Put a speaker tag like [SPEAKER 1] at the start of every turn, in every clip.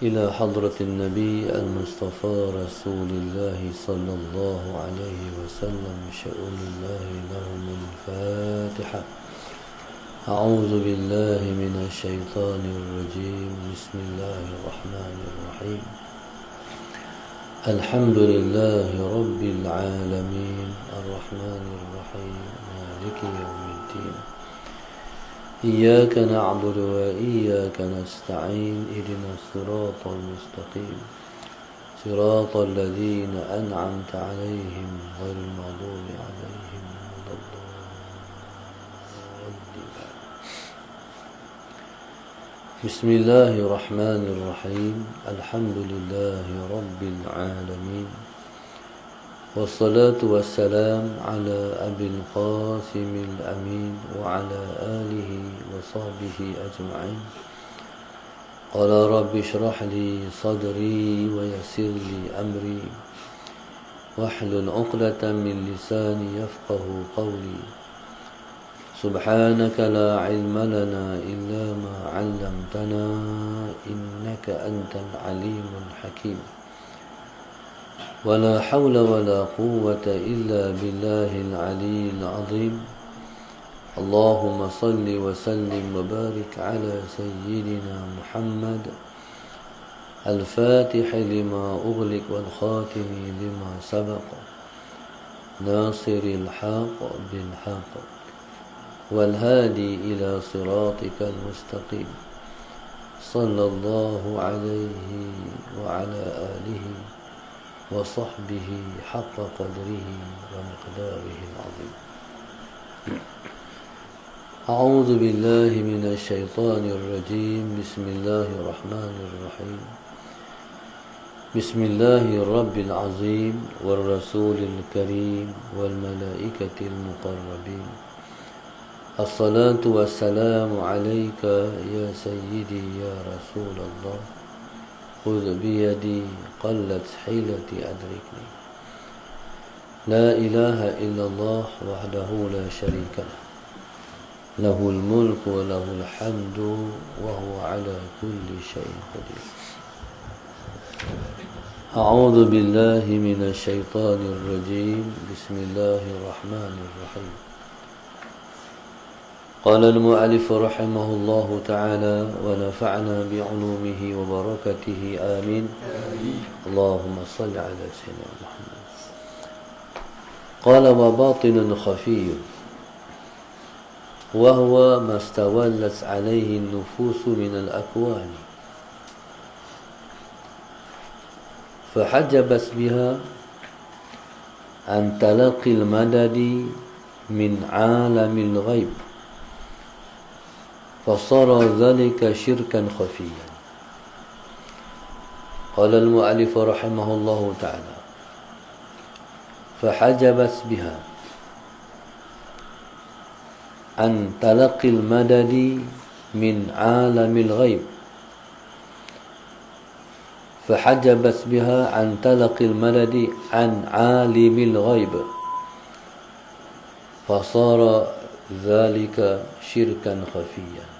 [SPEAKER 1] إلى حضرة النبي المصطفى رسول الله صلى الله عليه وسلم شؤون الله لهم الفاتحة. أعوذ بالله من الشيطان الرجيم. بسم الله الرحمن الرحيم. الحمد لله رب العالمين الرحمن الرحيم مالك يوم الدين. إياك نعبد وإياك نستعين. اهدنا الصراط المستقيم صراط الذين أنعمت عليهم غير المغضوب عليهم ولا الضالين. بسم الله الرحمن الرحيم. الحمد لله رب العالمين والصلاة والسلام على أبي القاسم الأمين وعلى آله وصحبه أجمعين. قال رب اشرح لي صدري ويسر لي أمري واحلل عقدة من لساني يفقه قولي. سبحانك لا علم لنا إلا ما علمتنا إنك أنت العليم الحكيم. ولا حول ولا قوة إلا بالله العلي العظيم. اللهم صل وسلم وبارك على سيدنا محمد الفاتح لما أغلق والخاتم لما سبق ناصر الحق بالحق والهادي إلى صراطك المستقيم. صلى الله عليه وعلى آله وصحبه حق قدره ومقداره العظيم. أعوذ بالله من الشيطان الرجيم. بسم الله الرحمن الرحيم. بسم الله الرب العظيم والرسول الكريم والملائكة المقربين. الصلاة والسلام عليك يا سيدي يا رسول الله. خذ بيدي قلت حيلتي أدركني. لا إله إلا الله وحده لا شريك له. له الملك وله الحمد وهو على كل شيء قدير. أعوذ بالله من الشيطان الرجيم. بسم الله الرحمن الرحيم. قال المؤلف رحمه الله تعالى ونفعنا بعلومه وبركته آمين. اللهم صل على سيدنا محمد. قال وباطن خفي وهو ما استولت عليه النفوس من الأكوان فحجبت بها عن تلقي المدد من عالم الغيب فصار ذلك شركا خفيا. قال المؤلف رحمه الله تعالى فحجبت بها عن تلقي المدد من عالم الغيب فحجبت بها عن تلقي المدد عن عالم الغيب فصار ذلك شركا خفيا.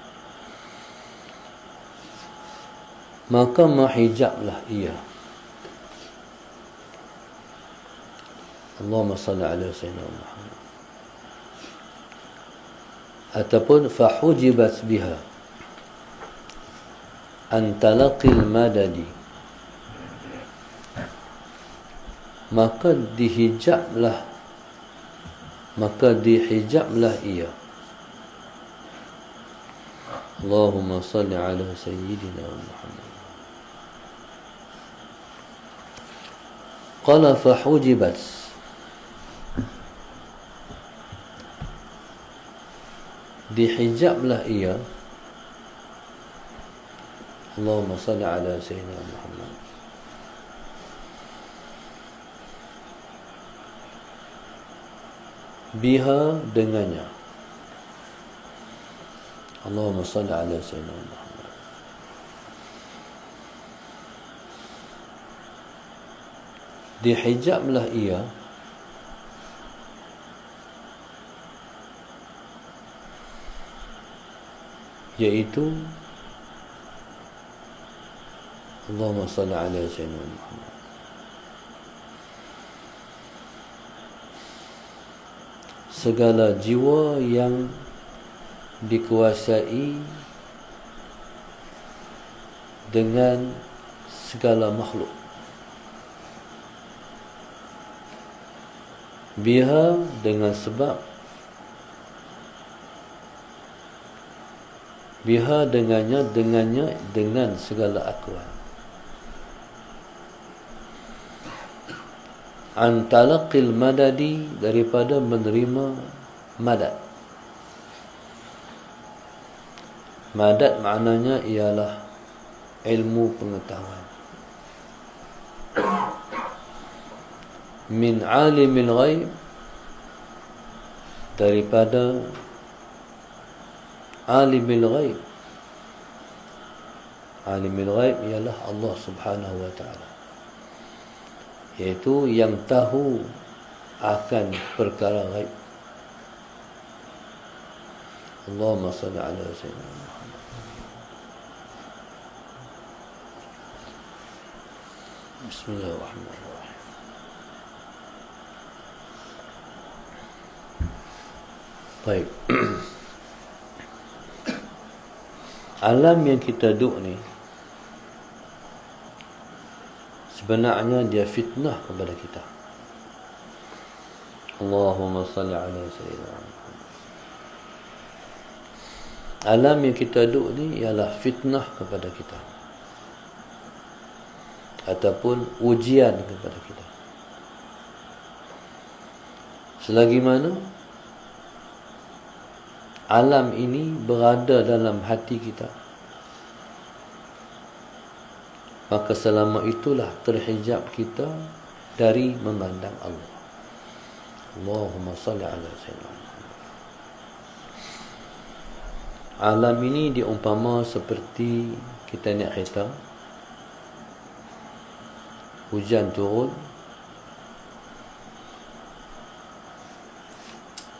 [SPEAKER 1] Maka menghijablah ia. Allahumma salli ala sayyidina Muhammad. Ataupun fahujibat biha an talaqil madadi, maka dihijablah ia. Allahumma salli ala sayyidina Muhammad. Qala fahujibat, dihijablah ia. Allahumma salli ala sayyidina Muhammad. Biha dengannya. Allahumma salli ala sayyidina Muhammad. Dihijablah ia yaitu Allahumma salli ala sayyidina Muhammad. Segala jiwa yang dikuasai dengan segala makhluk, biha dengan sebab, biha dengannya dengan segala akuan, an talaqil madadi daripada menerima madad. Madad maknanya ialah ilmu pengetahuan. Min alimil ghaib daripada alimil ghaib. Alimil ghaib ialah Allah Subhanahu wa ta'ala, iaitu yang tahu akan perkara ghaib. Allahumma salli ala sayyidina Muhammad. Bismillahirrahmanirrahim. Baik. Alam yang kita duduk ni sebenarnya dia fitnah kepada kita. Allahumma salli ala sayyidina Muhammad. Alam yang kita duduk ni ialah fitnah kepada kita, ataupun ujian kepada kita. Selagi mana alam ini berada dalam hati kita, maka selama itulah terhijab kita dari memandang Allah. Allahumma salli ala sayyidina Muhammad. Alam ini diumpama seperti kita naik kereta, hujan turun,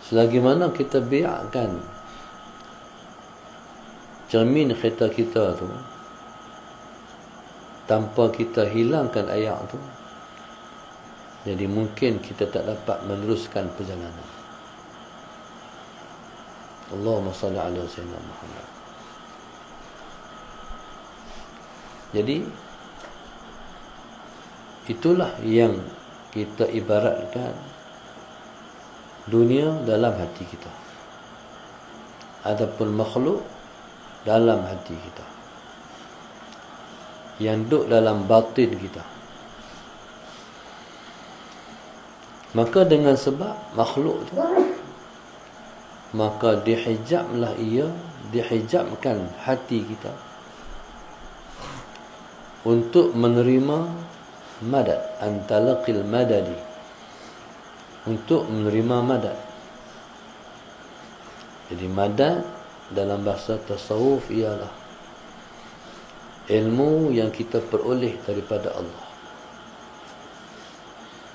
[SPEAKER 1] selagi mana kita biarkan cermin kereta kita tu tanpa kita hilangkan air tu, jadi mungkin kita tak dapat meneruskan perjalanan. Allahumma salli ala sayyidina Muhammad. Jadi itulah yang kita ibaratkan dunia dalam hati kita, adapun makhluk dalam hati kita, yang duduk dalam batin kita. Maka dengan sebab makhluk tu, maka dihijablah ia, dihijabkan hati kita untuk menerima madad, antalaqil madadi, untuk menerima madad. Jadi madad dalam bahasa tasawuf ialah ilmu yang kita peroleh daripada Allah.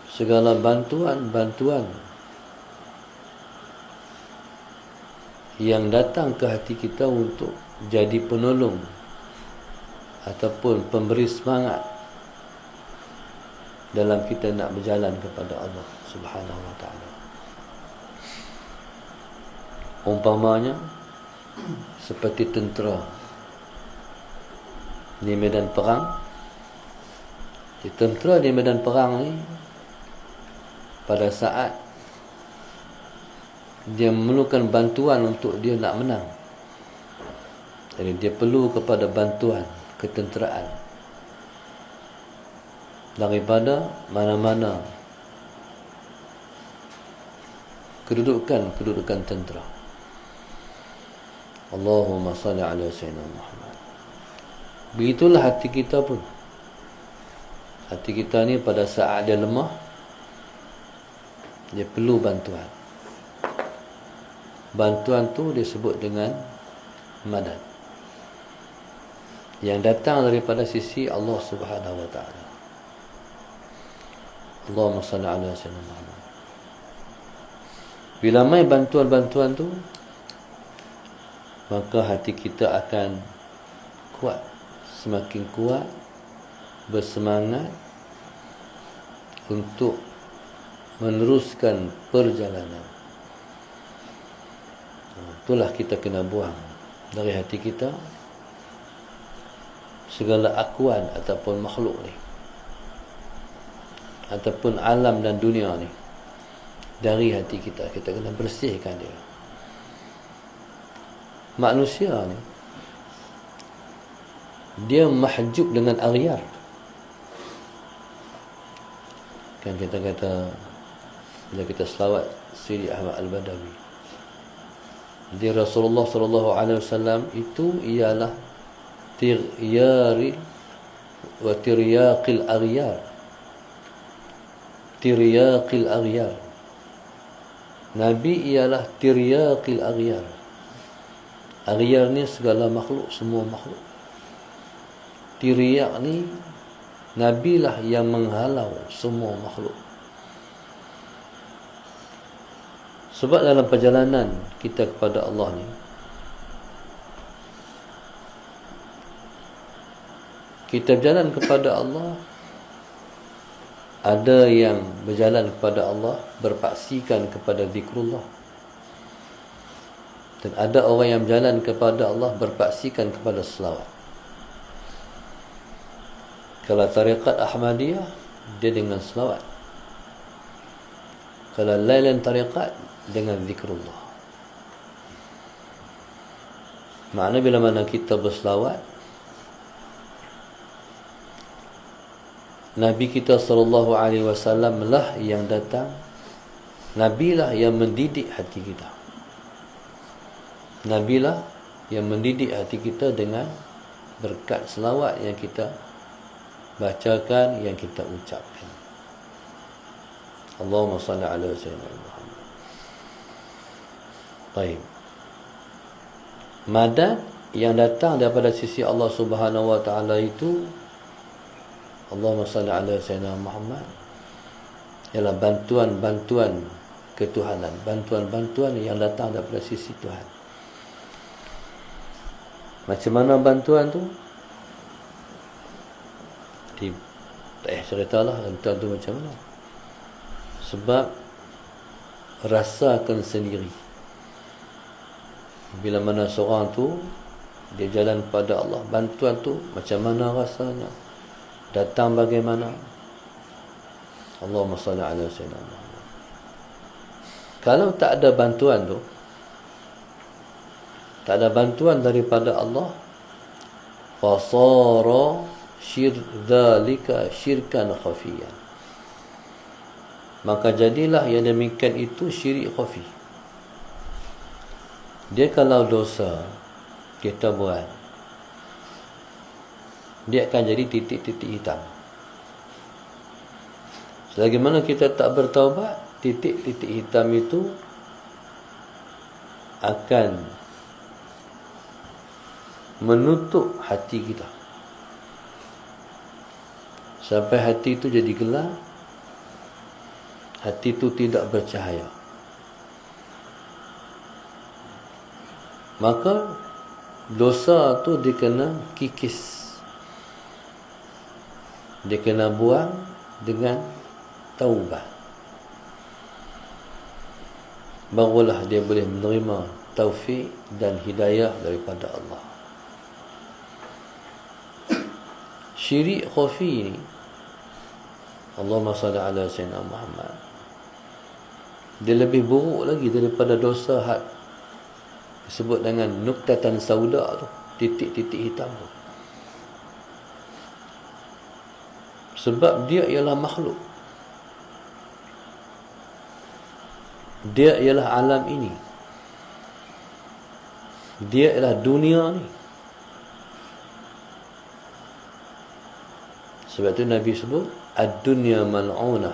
[SPEAKER 1] Segala bantuan yang datang ke hati kita untuk jadi penolong ataupun pemberi semangat dalam kita nak berjalan kepada Allah Subhanahu wa ta'ala. Umpamanya seperti tentera di medan perang. Di tentera di medan perang ni, pada saat dia memerlukan bantuan untuk dia nak menang, jadi dia perlu kepada bantuan ketenteraan daripada mana-mana kedudukan tentera. Allahumma salli ala sayyidina Muhammad. Begitulah hati kita pun. Hati kita ni pada saat dia lemah, dia perlu bantuan. Bantuan tu disebut dengan madad, yang datang daripada sisi Allah Subhanahu wa ta'ala. Allahumma salli ala sayyidina Muhammad. Bila mai bantuan-bantuan tu, maka hati kita akan kuat, semakin kuat bersemangat untuk meneruskan perjalanan. Itulah kita kena buang dari hati kita segala akuan ataupun makhluk ni, ataupun alam dan dunia ni. Dari hati kita, kita kena bersihkan dia. Manusia ni, dia mahjub dengan aghyar. Kan kita kata, bila kita selawat Sidi Ahmad Al-Badawi, di Rasulullah sallallahu alaihi wasallam itu ialah tiryari wa tiryaqil aghyar. Tiryaqil aghyar. Nabi ialah tiryaqil aghyar. Aghyar ni segala makhluk, semua makhluk. Tiryak ni Nabi lah yang menghalau semua makhluk. Sebab dalam perjalanan kita kepada Allah ni, kita berjalan kepada Allah, ada yang berjalan kepada Allah berpaksikan kepada zikrullah, dan ada orang yang berjalan kepada Allah berpaksikan kepada selawat. Kalau tariqat Ahmadiyah, dia dengan selawat. Kalau lain tariqat, dengan zikrullah. Maknanya bila mana kita berselawat, Nabi kita sallallahu alaihi wasallam lah yang datang. Nabi lah yang mendidik hati kita. Nabi lah yang mendidik hati kita dengan berkat selawat yang kita bacakan, yang kita ucapkan. Allahumma salli ala sayyidina Muhammad. Baik. Madad yang datang daripada sisi Allah Subhanahu wa taala itu, Allahumma salli ala sayyidina Muhammad, ialah bantuan-bantuan ketuhanan, bantuan-bantuan yang datang daripada sisi Tuhan. Macam mana bantuan tu? Tak payah ceritalah bantuan tu macam mana. Sebab rasakan sendiri. Bila mana seorang tu dia jalan pada Allah, bantuan tu macam mana rasanya, datang bagaimana. Allahumma salli ala sayyidina Muhammad. Kalau tak ada bantuan tu, tak ada bantuan daripada Allah, fasara dzalika syirkan khafiyan, maka jadilah yang demikian itu syirik khafi. Dia kalau dosa kita buat, dia akan jadi titik-titik hitam. Selagi mana kita tak bertaubat, titik-titik hitam itu akan menutup hati kita, sampai hati itu jadi gelap, hati itu tidak bercahaya. Maka dosa tu dia kena kikis, dia kena buang dengan taubat. Barulah dia boleh menerima taufik dan hidayah daripada Allah. Syirik khafi ni, Allahumma salli ala sayyidina Muhammad, dia lebih buruk lagi daripada dosa had disebut dengan nuktatan sauda tu, titik-titik hitam tu. Sebab dia ialah makhluk, dia ialah alam ini, dia ialah dunia ni. Sebab tu Nabi sebut ad-dunya mal'unah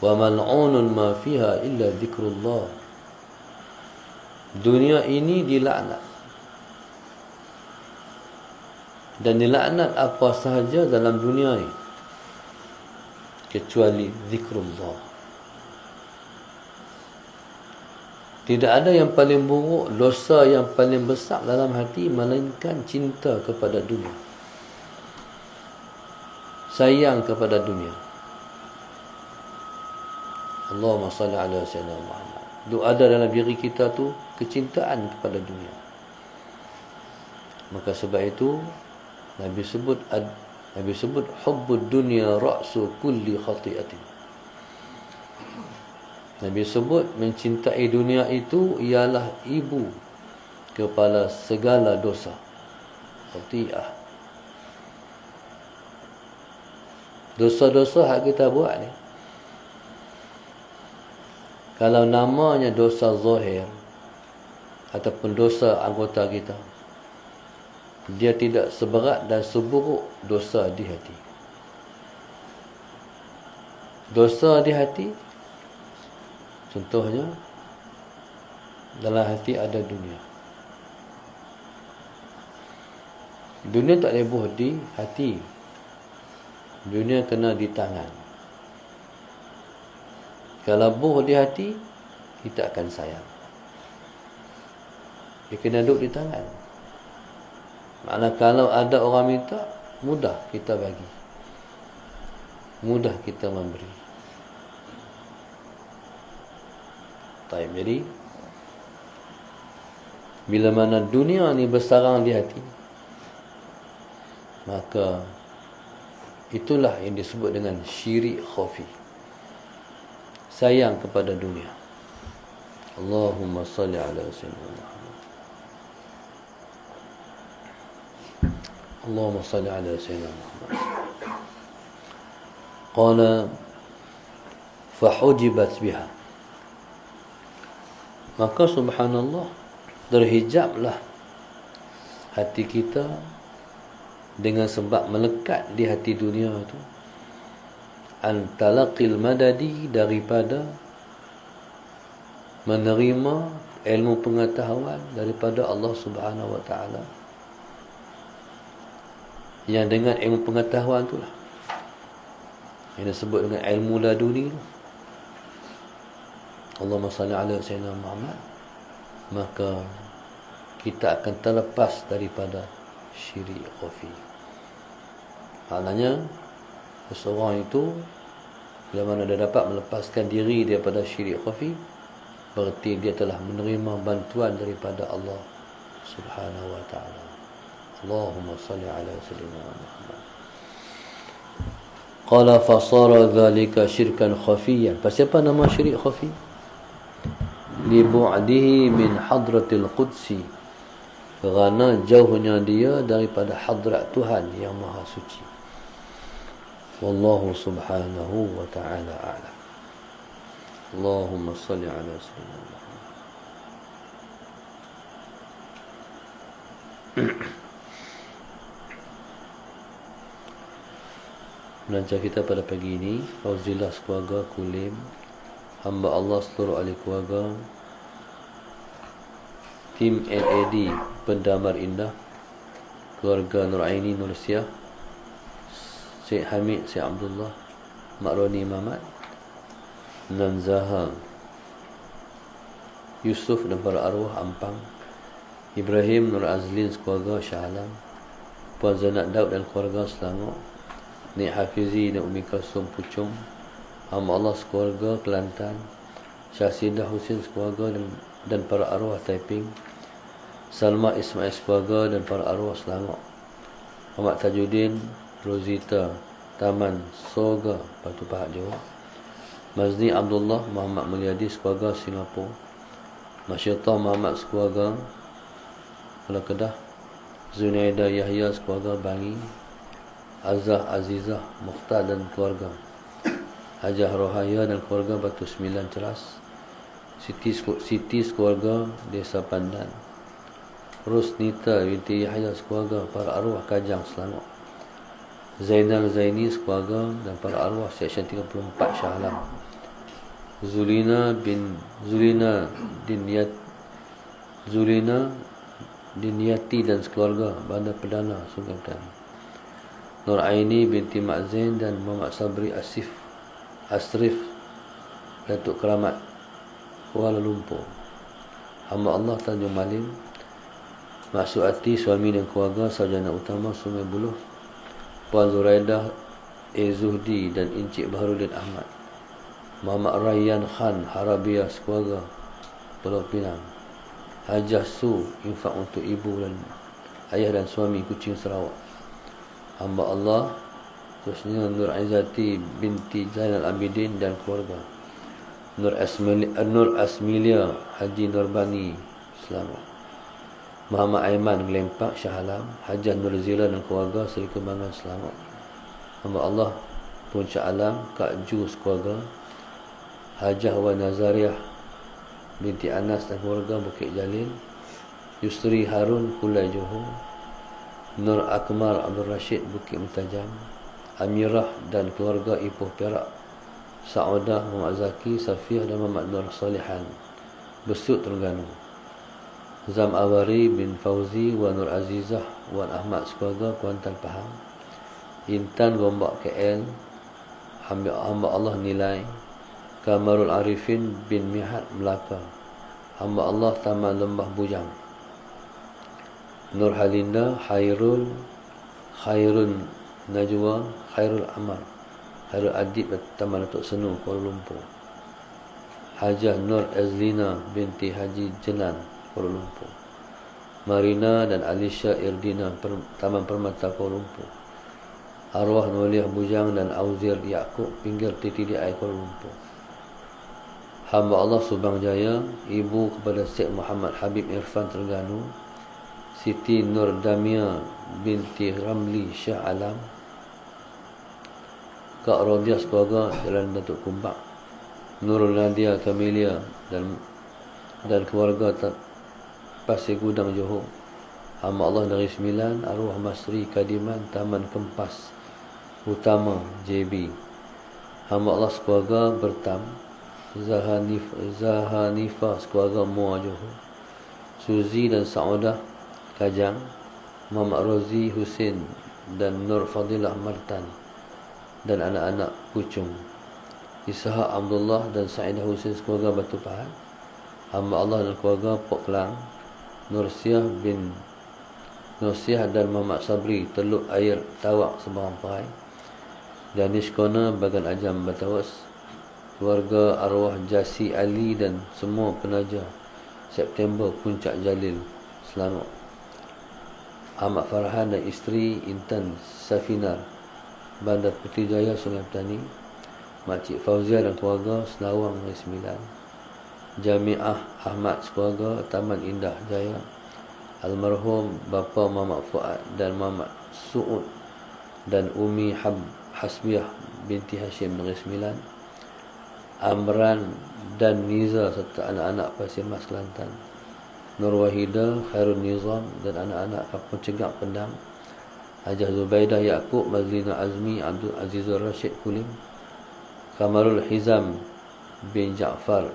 [SPEAKER 1] wa mal'unun ma fiha illa zikrullah. Dunia ini dilaknat, dan dilaknat apa sahaja dalam dunia ini kecuali zikrullah. Tidak ada yang paling buruk, dosa yang paling besar dalam hati melainkan cinta kepada dunia. sayang kepada dunia. Allahumma salli ala sayyidina Muhammad. Ada dalam diri kita tu kecintaan kepada dunia. Maka sebab itu Nabi sebut hubbud dunya ra'su kulli khati'atin. Nabi sebut mencintai dunia itu ialah ibu kepala segala dosa. Khati'ah. Dosa-dosa hak kita buat ni, kalau namanya dosa zahir ataupun dosa anggota kita, dia tidak seberat dan seburuk dosa di hati. Dosa di hati, contohnya dalam hati ada dunia. Dunia tak boleh buh di hati. Dunia kena di tangan. Kalau buh di hati, kita akan sayang. Dia kena duduk di tangan. Maknanya kalau ada orang minta, mudah kita bagi, mudah kita memberi. Jadi bila mana dunia ni bersarang di hati, maka itulah yang disebut dengan syirik khafi. Sayang kepada dunia. Allahumma salli ala sayyidina Muhammad. Allahumma salli ala sayyidina Muhammad. Qala fahujibat biha. Maka subhanallah, terhijablah hati kita dengan sebab melekat di hati dunia itu, an talaqil madadi, daripada menerima ilmu pengetahuan daripada Allah Subhanahu wa taala. Yang dengan ilmu pengetahuan itulah yang disebut dengan ilmu laduni. Allahumma salli ala sayyidina Muhammad. Maka kita akan terlepas daripada syirik khafi. Maknanya seseorang itu bila mana dia dapat melepaskan diri daripada syirik khafi, berarti dia telah menerima bantuan daripada Allah Subhanahu wa taala. Allahumma salli ala sayyidina Muhammad. Qala fasara dhalika syirkan khafiyyan. Siapa nama syirik khafi? Li bu'dihi min hadratil qudsi, kerana jauhnya dia daripada hadrat Tuhan yang Maha Suci. Wallahu subhanahu wa ta'ala a'lam. Allahumma salli ala sayyidina Muhammad. Belajar kita pada pagi ini, Fauzilah keluarga Kulim, hamba Allah seluruh ahli keluarga, tim LAD Pendamar Indah, keluarga Nur Aini Nur Siah, Syekh Hamid, Syekh Abdullah, Mak Roni Mamat, Nan Zaha, Yusuf dan para arwah Ampang, Ibrahim Nur Azlin keluarga Shah Alam, Puan Zainab Daud dan keluarga Selangor, Nek Hafizi dan Umi Kalsum Puchong, hamba Allah sekeluarga Kelantan, Syahsidah Husin sekeluarga dan para arwah Taiping, Salma Ismail sekeluarga dan para arwah Selangor, Muhammad Tajuddin, Rosita Taman Soga Batu Pahat Johor, Mazni Abdullah Muhammad Mulyadi sekeluarga Singapura, Masyiatah Muhammad sekeluarga Kuala Kedah, Zunaida Yahya sekeluarga Bangi, Azah Azizah Mukhtar dan keluarga, Hajah Rohaya dan keluarga Batu Sembilan Ceras, Siti keluarga Desa Pandan, Rusnita binti Yahya keluarga para arwah Kajang Selangor, Zainal Zaini keluarga dan para arwah Seksyen 34 Shah Alam, Zulina Dinyati dan sekeluarga Bandar Perdana Sungai Petani, Nur Aini binti Mak Zain dan Muhammad Sabri Asrif Datuk Keramat Kuala Lumpur, hamba Allah Tanjung Malim, Mak Suati suami dan keluarga Sarjana Utama Sungai Buloh, Puan Zuraidah Zuhdi dan Encik Baharudin Ahmad, Muhammad Rayyan Khan Harabiah sekeluarga Pulau Pinang, Hajah Su infak untuk ibu dan ayah dan suami Kuching Sarawak. Hamba Allah khususnya Nur Aizati binti Zainal Abidin dan keluarga, Nur Asmilia Haji Nurbani Selamat, Muhammad Aiman Gelempak Shah Alam, Hajah Nurzila dan keluarga Seri Kembangan Selamat. Hamba Allah Puncak Alam Kak Ju sekeluarga, Hajah Wan Nazariah binti Anas dan keluarga Bukit Jalil, Yusri Harun Kulai Johor, Nur Akmal Abdul Rashid Bukit Mentajam, Amirah dan keluarga Ipoh Perak, Saudah Muhammad Zaki Safiah dan Muhammad Nur Salihan Besut Terengganu, Zam Awari bin Fauzi Wan Nur Azizah Wan Ahmad sekeluarga Kuantan Pahang, Intan Gombak KL, hamba Allah Nilai, Kamarul Arifin bin Mihat Melaka, hamba Allah Taman Lembah Bujang, Nur Halinda Khairun Najwa Khairul Amal, Khairul Adib Taman Datuk Senu Kuala Lumpur, Hajah Nur Azlina binti Haji Jenan Kuala Lumpur, Marina dan Alisha Irdina Taman Permata Kuala Lumpur, arwah Nuliah Bujang dan Auzir Yaakob Pinggir TTDI Kuala Lumpur. Hamba Allah Subang Jaya, ibu kepada Syekh Muhammad Habib Irfan Terengganu, Siti Nur Damia binti Ramli Shah Alam, Kak Rodiah sekeluarga Jalan Datuk Kumbak, Nurul Nadia Kamelia dan keluarga Pasir Gudang Johor. Hamba Allah Negeri Sembilan, arwah Masri Kadiman Taman Kempas Utama JB. Hamba Allah sekeluarga Bertam, Zahanifah sekeluarga Muar Johor, Suzi dan Saudah Kajang, Muhammad Rozi Hussein dan Nur Fadilah Martan dan anak-anak Pucung, Ishaq Abdullah dan Sa'idah Hussein sekeluarga Batu Pahat. Hamba Allah dan keluarga Pok Kelang, Nursiah dan Muhammad Sabri Teluk Air Tawak Sembarang Perai, Danish Kona Bagan Ajam Batawas, keluarga arwah Jasi Ali dan semua penaja September Puncak Jalil Selangor, Ahmad Farhan dan isteri Intan Safinar Bandar Puteri Jaya Sungai Petani, Makcik Fauzia dan keluarga Senawang Negeri Sembilan, Jamiah Ahmad sekeluarga Taman Indah Jaya, almarhum Bapa Muhammad Fuad dan Muhammad Su'ud dan Umi Hasbiah binti Hashim Negeri Sembilan, Amran dan Niza serta anak-anak Pasir Mas Kelantan, Nur Wahida Khairul Nizam dan anak-anak Kampung Cegak Pendang, Hajah Zubaidah Yaakob Mazlina Azmi Abdul Azizur Rashid Kulim, Kamarul Hizam bin Ja'far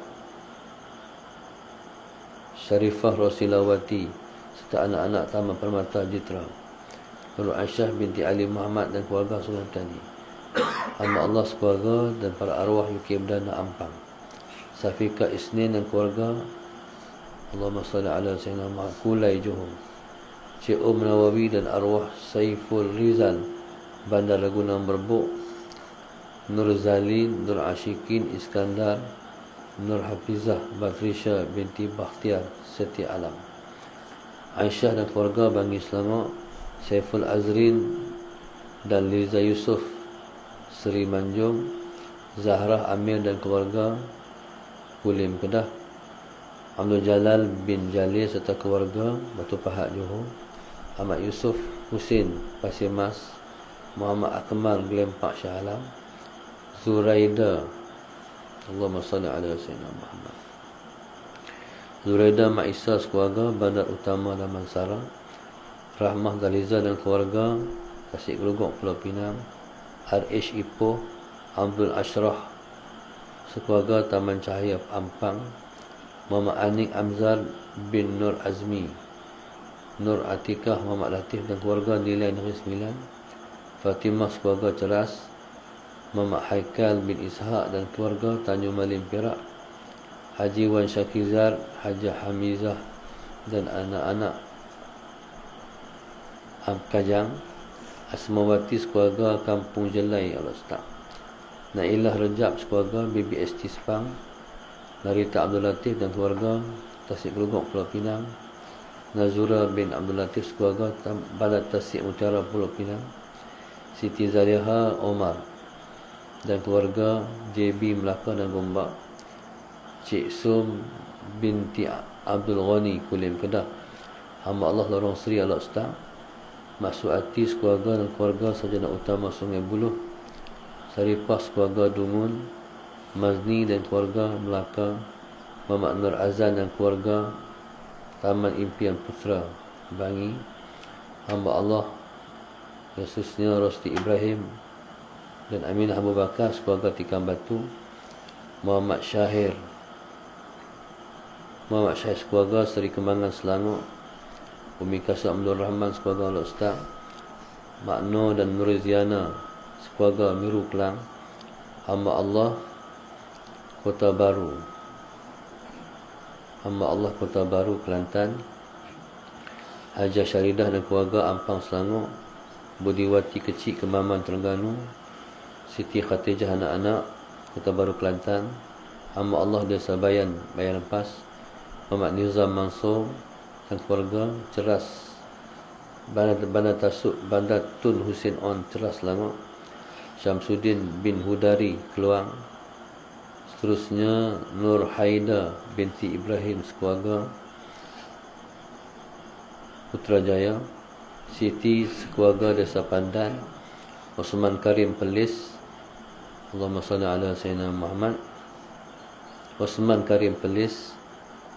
[SPEAKER 1] Syarifah Rosilawati serta anak-anak Taman Permata Jitra, Nur Aisyah binti Ali Muhammad dan keluarga Sungai Petani. Hamba Allah sekeluarga dan para arwah UK Berdana Ampang, Safika Isnin dan keluarga, Allahumma salli ala Sayyidina Muhammad Kulai Johor, Cik Nawawi dan arwah Saiful Rizal Bandar Laguna Merbuk, Nur Zalin, Nur Ashikin Iskandar, Nur Hafizah Batrisha binti Bakhtiar Setia Alam, Aisyah dan keluarga Bangi Selangor, Saiful Azrin dan Liza Yusof Seri Manjung, Zahrah Amir dan keluarga Kulim Kedah, Abdul Jalal bin Jalil serta keluarga Batu Pahat Johor, Ahmad Yusuf Husin Pasir Mas, Muhammad Akmal Gelempak Shah Alam, Zuraida, Allahumma salli ala Sayyidina Muhammad, Zuraida Maisa sekeluarga Bandar Utama Damansara, Rahmah Galiza dan keluarga Tasik Gerugok Pulau Pinang, R.H. Ipoh, Abdul Ashraf sekeluarga Taman Cahaya Ampang, Muhammad Anik Amzar bin Nur Azmi, Nur Atikah Muhammad Latif dan keluarga Nilai Negeri Sembilan, Fatimah sekeluarga Ceras, Muhammad Haikal bin Ishaq dan keluarga Tanjung Malim Perak, Haji Wan Syakizar, Hajah Hamizah dan anak-anak Kajang, Asmawati sekeluarga Kampung Jelai Allah Ustaz. Nailah Rejab sekeluarga BBST Sepang. Narita Abdul Latif dan keluarga Tasik Gelugok Pulau Pinang. Nazura bin Abdul Latif sekeluarga Balad Tasik Mutiara Pulau Pinang. Siti Zaliha Omar dan keluarga JB Melaka dan Gombak. Cik Sum binti Abdul Ghani Kulim Kedah. Hamba Allah Lorong Seri Al Ustaz. Maksud Ati sekeluarga dan keluarga Sarjana Utama Sungai Buloh. Saripah sekeluarga Dungun. Mazni dan keluarga Melaka. Muhammad Nur Azan dan keluarga Taman Impian Putra Bangi. Hamba Allah khususnya Rosti Ibrahim dan Aminah Abu Bakar sekeluarga Tikam Batu. Muhammad Syahir sekeluarga Seri Kembangan Selangor. Umi Kasab Abdul Rahman sekeluarga Al Ustaz. Makno dan Nuriziana sekeluarga Miru Kelang. Hamba Allah Kota Baru Kelantan. Hajah Syaridah dan keluarga Ampang Selangor. Budiwati Kecil Kemaman Terengganu. Siti Khatijah anak-anak Kota Baru Kelantan. Hamba Allah Desa Bayan Lepas. Muhammad Nizam Mansur dan keluarga Ceras Bandar Tasuk Bandar Tun Husin On Ceras Selangor. Syamsuddin bin Hudari Keluang. Seterusnya Nur Haida binti Ibrahim sekeluarga Putrajaya. Siti sekeluarga Desa Pandan. Osman Karim Pelis. Allahumma salli ala Sayyidina Muhammad. Osman Karim Pelis.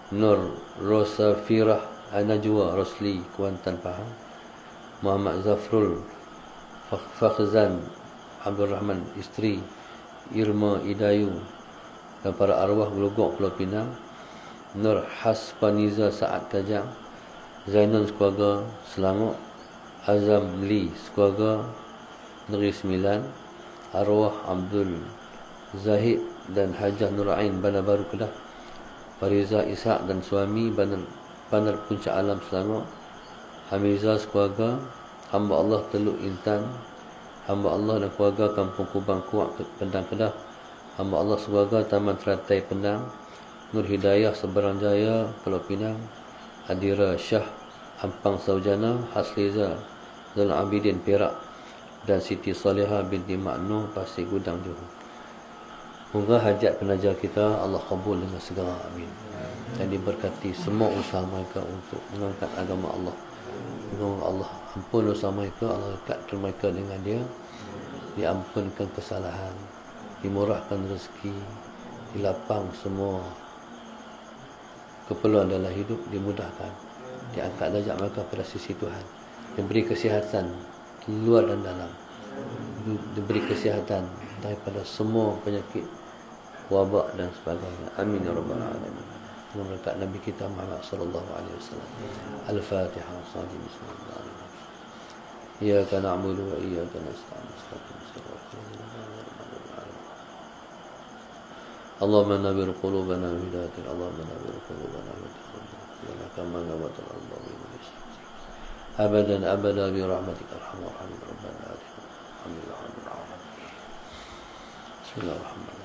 [SPEAKER 1] Nur Rosa Firah Anajwa Rosli Kuantan Pahang. Muhammad Zafrul Fakhzan Abdul Rahman isteri Irma Idayu dan para arwah Gelugok Pulau Pinang. Nur Haspaniza Saad Kajang. Zainal sekeluarga Selangor. Azam Lee sekeluarga Negeri Sembilan. Arwah Abdul Zahid dan Hajah Nur Ain Bandar Baru Kedah. Fariza Ishak dan suami Bandar Puncak Alam Selangor. Hamizah sekeluarga Hamba Allah Teluk Intan. Hamba Allah dan keluarga Kampung Kubang Kuak Pendang Kedah. Hamba Allah sekeluarga Taman Teratai Pendang. Nur Hidayah Seberang Jaya Pulau Pinang. Adira Syah Ampang Saujana. Hasliza Zainal Abidin Perak dan Siti Salihah binti Makno Pasir Gudang Johor. Moga hajat penaja kita Allah kabul dengan segala, amin. Dan diberkati semua usaha mereka untuk mengangkat agama Allah. Moga Allah ampun dosa mereka, Allah dekatkan mereka dengan dia, diampunkan kesalahan, dimurahkan rezeki, dilapang semua keperluan dalam hidup, dimudahkan, diangkat darjat mereka pada sisi Tuhan, diberi kesihatan luar dan dalam, diberi kesihatan daripada semua penyakit, wabak dan sebagainya. Amin ya rabbal alamin. Berkat Nabi kita Muhammad sallallahu alaihi wasallam. Al-Fatihah. Bismillahirrahmanirrahim. Iyyaka na'budu wa iyyaka nasta'in. Allahumma nawwir qulubana bi hidayatik. Allahumma nawwir qulubana bi hidayatik. Kama nawwarta al-dhalim. Abadan abada bi rahmatika arhamar rahimin. Rabbana atina. Alhamdulillah rabbil alamin. Bismillahirrahmanirrahim.